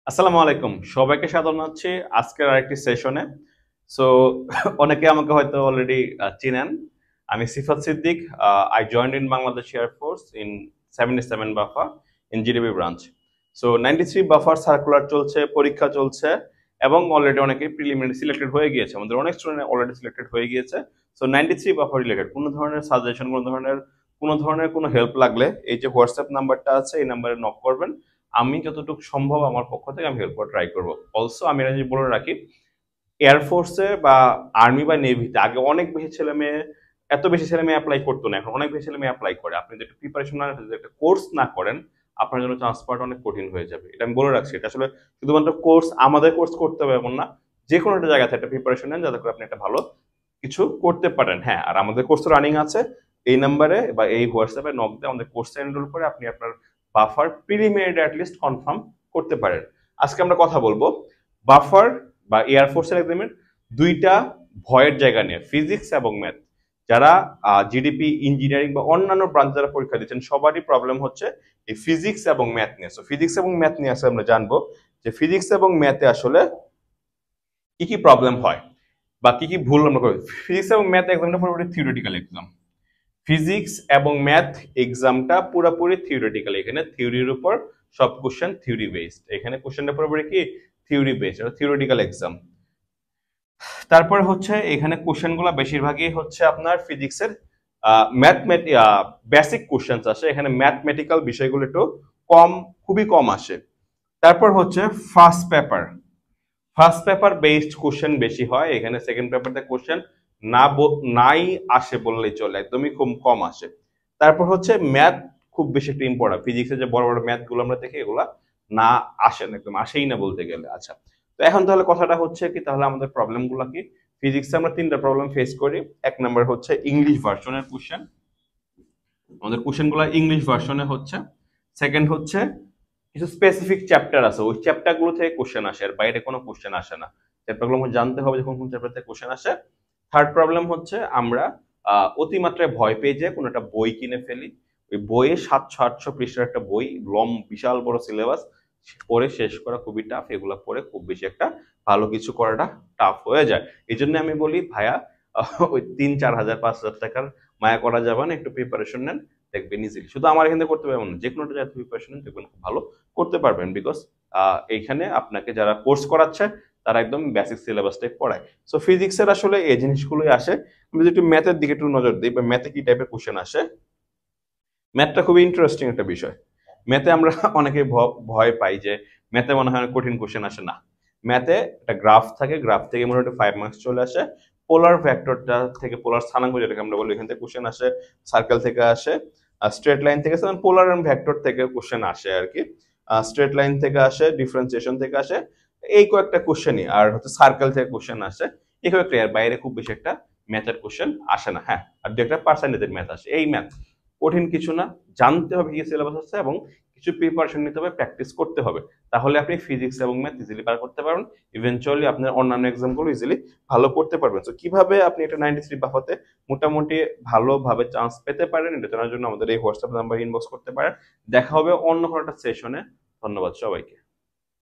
আসসালামু আলাইকুম, সবাইকে স্বাগত জানাচ্ছি আজকের আরেকটি সেশনে। সো অনেকে আমাকে হয়তো অলরেডি চিনেন। আমি Sifat Siddique. I joined in Bangladesh air force in 77 BAFA in GDB branch. So 93 বাফার সার্কুলার চলছে, পরীক্ষা চলছে এবং অলরেডি অনেকে প্রিলিমিনারি সিলেক্টেড হয়ে গিয়েছে। আমাদের অনেক স্টুডেন্ট অলরেডি সিলেক্টেড হয়ে গিয়েছে। সো 93 বাফার রিলেটেড কোনো ধরনের সাজেশন, কোনো ধরনের কোনো হেল্প লাগলে এই যে হোয়াটসঅ্যাপ নাম্বারটা আছে, এই নাম্বারে নক করবেন। আমি যতটুকু সম্ভব আমার পক্ষ থেকে আমি হেল্প করার ট্রাই করবো। অলসো আমি এটা যদি বলে রাখি, এয়ারফোর্সে বা আর্মি বা নেভিতে আগে অনেক বেশি ছেলে মেয়ে, এত বেশি ছেলে মেয়ে অ্যাপ্লাই করতো না, এখন অনেক বেশি ছেলে মেয়ে অ্যাপ্লাই করে। আপনি যদি প্রিপারেশন না, যদি একটা কোর্স না করেন, আপনার জন্য চান্স পাওয়াটা অনেক কঠিন হয়ে যাবে। এটা আমি বলে রাখছি। এটা আসলে শুধুমাত্র কোর্স, আমাদের কোর্স করতে হবে এমন না। যে কোনো একটা জায়গা থেকে একটা প্রিপারেশন নেন যাতে করে আপনি একটা ভালো কিছু করতে পারেন। হ্যাঁ, আর আমাদের কোর্স রানিং আছে। এই নাম্বারে বা এই হোয়াটসঅ্যাপে নক দিয়ে আমাদের কোর্সে এনরোল করে আপনি আপনার বাফার প্রিলিমিনারি অ্যাটলিস্ট কনফার্ম করতে পারেন। আজকে আমরা কথা বলবো বাফার বা এয়ারফোর্সের এক্সামের দুইটা ভয়ের জায়গা নিয়ে, ফিজিক্স এবং ম্যাথ। যারা জিডিপি, ইঞ্জিনিয়ারিং বা অন্যান্য ব্রাঞ্চ যারা পরীক্ষা দিচ্ছেন, সবারই প্রবলেম হচ্ছে এই ফিজিক্স এবং ম্যাথ নিয়ে। সো ফিজিক্স এবং ম্যাথ নিয়ে আসলে আমরা জানবো যে ফিজিক্স এবং ম্যাথে আসলে কি কি প্রবলেম হয় বা কি কি ভুল আমরা করি। ফিজিক্স এবং ম্যাথ এক্সামটা পুরোপুরি থিওরিটিক্যাল এক্সাম। ফিজিক্স এবং ম্যাথ এক্সামটা পুরোপুরি থিওরিটিক্যাল। এখানে থিওরির উপর সব কোশ্চেন থিওরি বেসড। এখানে কোশ্চেনটা পুরোপুরি কি থিওরি বেসড, এটা থিওরিটিক্যাল এক্সাম। তারপর হচ্ছে এখানে কোশ্চেনগুলো বেশিরভাগই হচ্ছে আপনার ফিজিক্সের বেসিক কোশ্চেন আসে। এখানে ম্যাথমেটিক্যাল বিষয়গুলো একটু কম, খুবই কম আসে। তারপর হচ্ছে first paper. First paper based question বেশি হয়। এখানে সেকেন্ড পেপারতে কোশ্চেন নাই আসে বললেই চলে, একদমই খুব কম আসে। তারপর হচ্ছে ম্যাথ খুব বেশি একটা ইম্পর্টেন্ট। ফিজিক্সের যে বড় বড় ম্যাথ গুলো আমরা দেখি, এগুলা না আসে না, একদম আসেই না বলতে গেলে। আচ্ছা, তো এখন তাহলে কথাটা হচ্ছে কি, তাহলে আমাদের প্রবলেম গুলা কি? ফিজিক্সে আমরা তিনটা প্রবলেম ফেস করি। এক নম্বর হচ্ছে ইংলিশ ভার্সনের কোশ্চেন, আমাদের কোশ্চেন গুলা ইংলিশ ভার্সনে হচ্ছে। সেকেন্ড হচ্ছে কিছু স্পেসিফিক চ্যাপ্টার আছে, ওই চ্যাপ্টার গুলো থেকে কোশ্চেন আসে, আর বাইরে কোনো কোশ্চেন আসে না। চ্যাপ্টার গুলো জানতে হবে যখন কোন চ্যাপ্টার থেকে কোশ্চেন আসে। থার্ড প্রবলেম হচ্ছে আমরা অতিমাত্রায় ভয় পেয়ে যাই, কোনো একটা বই কিনে ফেলি। ওই বইয়ে 700-800 পৃষ্ঠার একটা বই, বিশাল বড় সিলেবাস, পড়ে শেষ করা খুবই টাফ। এগুলো পড়ে খুব বেশি একটা ভালো কিছু করাটা টাফ হয়ে যায়। এই জন্য আমি বলি ভাইয়া, ওই 3-4 হাজার 5 হাজার টাকার মায়া করা যাবে না, একটু প্রিপারেশন নেন, দেখবেন ইজিলি। শুধু আমার এখানে করতে পারবেন না, যে কোনো একটা জায়গায় প্রিপারেশন নেন, দেখবেন খুব ভালো করতে পারবেন। বিকজ এইখানে আপনাকে যারা কোর্স করাচ্ছে তারা একদম বেসিক সিলেবাসটাই পড়ায়। সো ফিজিক্সের আসলে এই জিনিসগুলোই আসে। আমি যদি একটু ম্যাথের দিকে একটু নজর দিই, বা ম্যাথে কি টাইপের কোশ্চেন আসে। ম্যাথটা খুবই ইন্টারেস্টিং একটা বিষয়। ম্যাথে আমরা অনেকে ভয় পাই যে ম্যাথে মনে হয় কঠিন কোশ্চেন আসে না। ম্যাথে একটা গ্রাফ থাকে, গ্রাফ থেকে মোটামুটি 5 মার্কস চলে আসে। পোলার ভেক্টরটা থেকে, পোলার স্থানাঙ্ক যেটাকে আমরা বলি, এখান থেকে কোশ্চেন আসে। সার্কেল থেকে আসে, স্ট্রেট লাইন থেকে আসে, পোলার এবং ভেক্টর থেকে কোশ্চেন আসে আর কি। স্ট্রেট লাইন থেকে আসে, ডিফারেন্সিয়েশন থেকে আসে, এই কয়েকটা কোশ্চেনই। আর হচ্ছে সার্কেল থেকে কোশ্চেন আসে, এই কয়েকটা। এর বাইরে খুব বেশি একটা ম্যাথের কোশ্চেন আসে না। হ্যাঁ, আর দু একটা পার্সেন্টেজের ম্যাথ আসে। এই ম্যাথ কঠিন কিছু না, জানতে হবে কি সিলেবাস আছে এবং কিছু প্রিপারেশন নিতে হবে, প্র্যাকটিস করতে হবে। তাহলে আপনি ফিজিক্স এবং ম্যাথ ইজিলি পার করতে পারবেন। ইভেনচুয়ালি আপনার অন্যান্য এক্সামগুলো ইজিলি ভালো করতে পারবেন। তো কিভাবে আপনি এটা 93 বাফাতে মোটামুটি ভালোভাবে চান্স পেতে পারেন, এটা জানার জন্য আমাদের এই হোয়াটসঅ্যাপ নাম্বার ইনবক্স করতে পারেন। দেখা হবে অন্য কোনো একটা সেশনে। ধন্যবাদ সবাইকে।